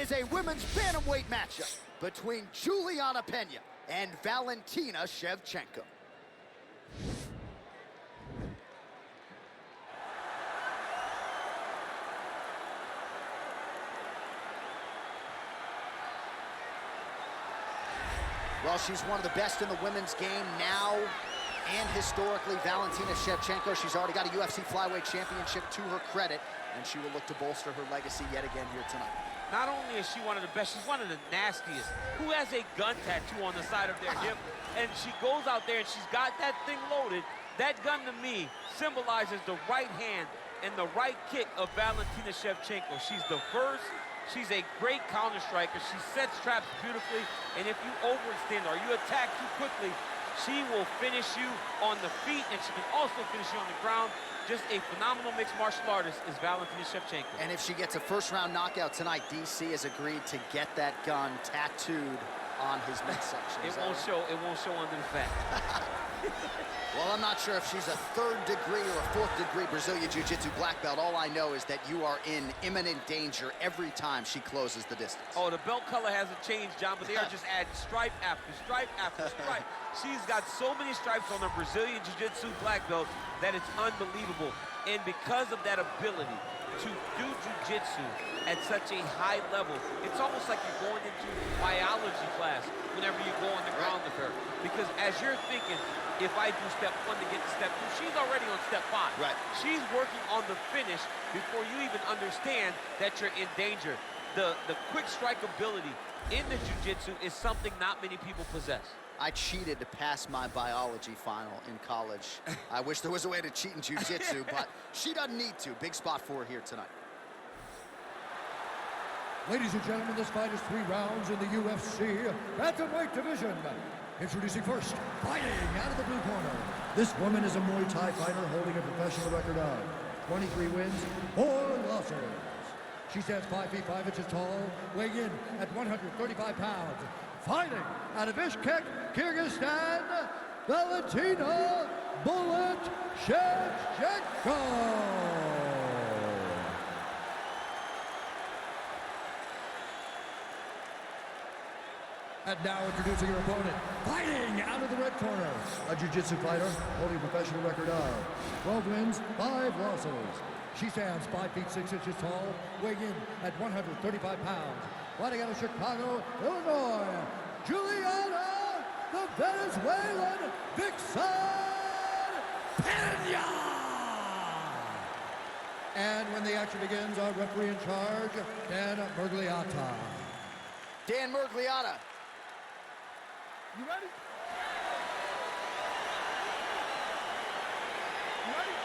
is a women's bantamweight matchup between Julianna Pena and Valentina Shevchenko. Well, she's one of the best in the women's game now and historically. Valentina Shevchenko, she's already got a UFC flyweight championship to her credit, and she will look to bolster her legacy yet again here tonight. Not only is she one of the best, she's one of the nastiest. Who has a gun tattoo on the side of their hip, and she goes out there and she's got that thing loaded. That gun, to me, symbolizes the right hand and the right kick of Valentina Shevchenko. She's diverse. She's a great counter striker. She sets traps beautifully, and if you overextend or you attack too quickly, she will finish you on the feet, and she can also finish you on the ground. Just a phenomenal mixed martial artist is Valentina Shevchenko. And if she gets a first-round knockout tonight, DC has agreed to get that gun tattooed on his midsection. It won't show under the fat. Well, I'm not sure if she's a third-degree or a fourth-degree Brazilian Jiu-Jitsu black belt. All I know is that you are in imminent danger every time she closes the distance. Oh, the belt color hasn't changed, John, but they are just adding stripe after stripe after stripe. She's got so many stripes on her Brazilian Jiu-Jitsu black belt that it's unbelievable. And because of that ability to do Jiu-Jitsu at such a high level, it's almost like you're going into biology class whenever you go on the ground with her. Because as you're thinking, if I do step 1 to get to step 2, she's already on step 5. Right. She's working on the finish before you even understand that you're in danger. The quick strike ability in the Jiu-Jitsu is something not many people possess. I cheated to pass my biology final in college. I wish there was a way to cheat in Jiu-Jitsu, but she doesn't need to. Big spot for her here tonight. Ladies and gentlemen, this fight is 3 rounds in the UFC bantamweight division. Introducing first, fighting out of the blue corner. This woman is a Muay Thai fighter holding a professional record of 23 wins, 4 losses. She stands 5 feet 5 inches tall, weighing in at 135 pounds. Fighting out of Bishkek, Kyrgyzstan, Valentina "Bullet" Shevchenko. And now introducing her opponent, fighting out of the red corner, a jiu-jitsu fighter holding a professional record of 12 wins, 5 losses. She stands 5 feet 6 inches tall, weighing in at 135 pounds. Fighting out of Chicago, Illinois, Julianna, the Venezuelan Vixen Pena. And when the action begins, our referee in charge, Dan Mergliata. Dan Mergliata. You ready? You ready?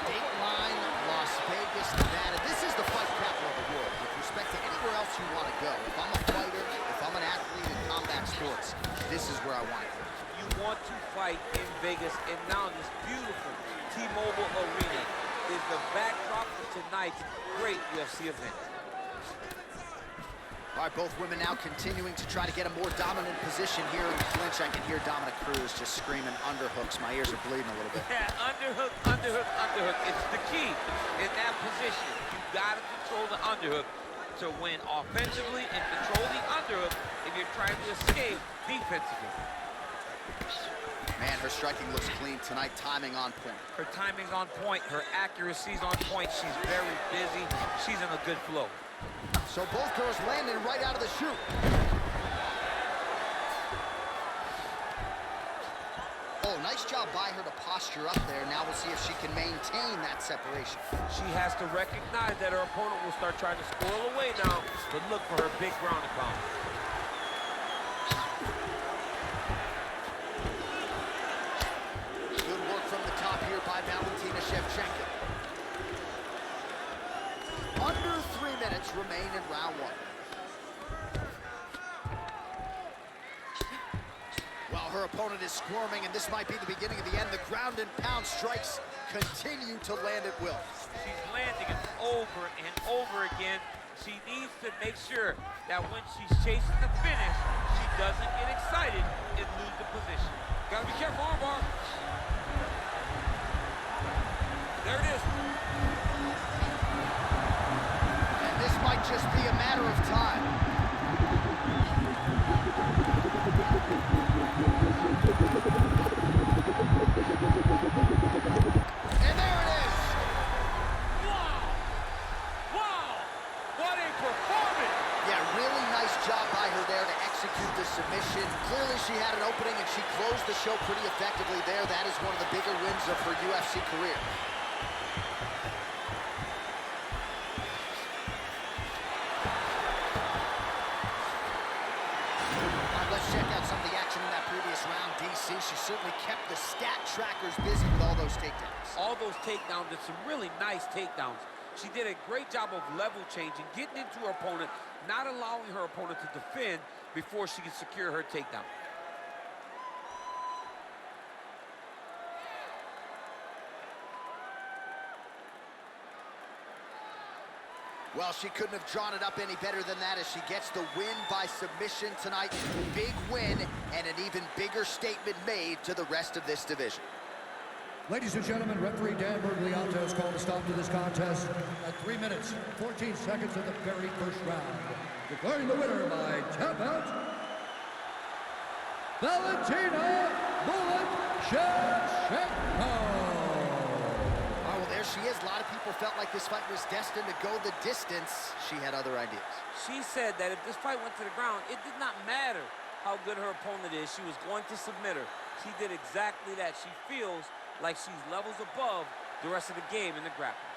Dateline, Las Vegas, Nevada. This is the fight capital of the world. With respect to anywhere else you want to go. If I'm a fighter, if I'm an athlete in combat sports, this is where I want to go. You want to fight in Vegas, and now this beautiful T-Mobile Arena is the backdrop for tonight's great UFC event. All right, both women now continuing to try to get a more dominant position here in the clinch. I can hear Dominic Cruz just screaming underhooks. My ears are bleeding a little bit. Yeah, underhook, underhook, underhook. It's the key in that position. You got to control the underhook to win offensively and control the underhook if you're trying to escape defensively. Man, her striking looks clean tonight, timing on point. Her timing's on point, her accuracy's on point. She's very busy. She's in a good flow. So both girls landing right out of the chute. Oh, nice job by her to posture up there. Now we'll see if she can maintain that separation. She has to recognize that her opponent will start trying to squirrel away now, but look for her big ground and pound. Good work from the top here by Valentina Shevchenko. Under 3 minutes remain in round 1. Well, her opponent is squirming, and this might be the beginning of the end. The ground and pound strikes continue to land at will. She's landing it over and over again. She needs to make sure that when she's chasing the finish, she doesn't get excited and lose the position. Gotta be careful, armbar. There it is. And this might just be a matter of time. And there it is. Wow. Wow. What a performance. Yeah, really nice job by her there to execute the submission. Clearly she had an opening and she closed the show pretty effectively there. That is one of the bigger wins of her UFC career. Let's check out some of the action in that previous round, DC. She certainly kept the stat trackers busy with all those takedowns. All those takedowns, and some really nice takedowns. She did a great job of level changing, getting into her opponent, not allowing her opponent to defend before she can secure her takedown. Well, she couldn't have drawn it up any better than that as she gets the win by submission tonight. Big win and an even bigger statement made to the rest of this division. Ladies and gentlemen, referee Dan Bergliata has called a stop to this contest at 3 minutes, 14 seconds of the very first round. Declaring the winner by tap out, Valentina Shevchenko. Oh, well, there she is. A lot of people felt like this fight was destined to go the distance. She had other ideas. She said that if this fight went to the ground, it did not matter how good her opponent is. She was going to submit her. She did exactly that. She feels like she's levels above the rest of the game in the grappling.